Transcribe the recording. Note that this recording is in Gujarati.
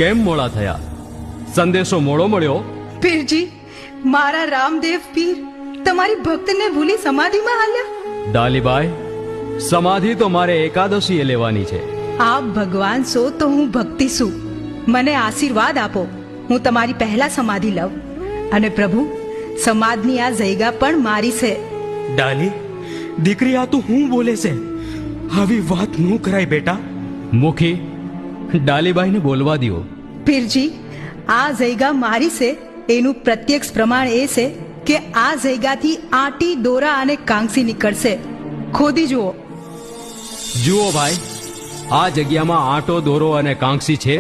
કેમ મોડા થયા? સંદેશો મોડો મળ્યો. પીરજી, મારા રામદેવ પીર તમારી ભક્તને ભૂલી સમાધિમાં હાલ્યા. ડાલીબાઈ, સમાધિ તો મારે એકાદશીએ લેવાની છે. આપ ભગવાન છો તો હું ભક્તિ છું. મને આશીર્વાદ આપો, હું તમારી પહેલા સમાધિ લઉં. અને પ્રભુ, સમાજની આ જગ્યા પણ મારી છે. ડાલી, દીકરી આ તું હું બોલે છે? આવી વાત ન કરાય બેટા. મુખી, ડાલીબાઈને બોલવા દ્યો. પીરજી, આ જગ્યા મારી છે એનું પ્રત્યક્ષ પ્રમાણ એ છે કે આ જગ્યાથી આંટી, દોરા અને કાંસી નીકળશે. ખોદી જુઓ. જુઓ ભાઈ, આ જગ્યામાં આંટો, દોરો અને કાંસી છે.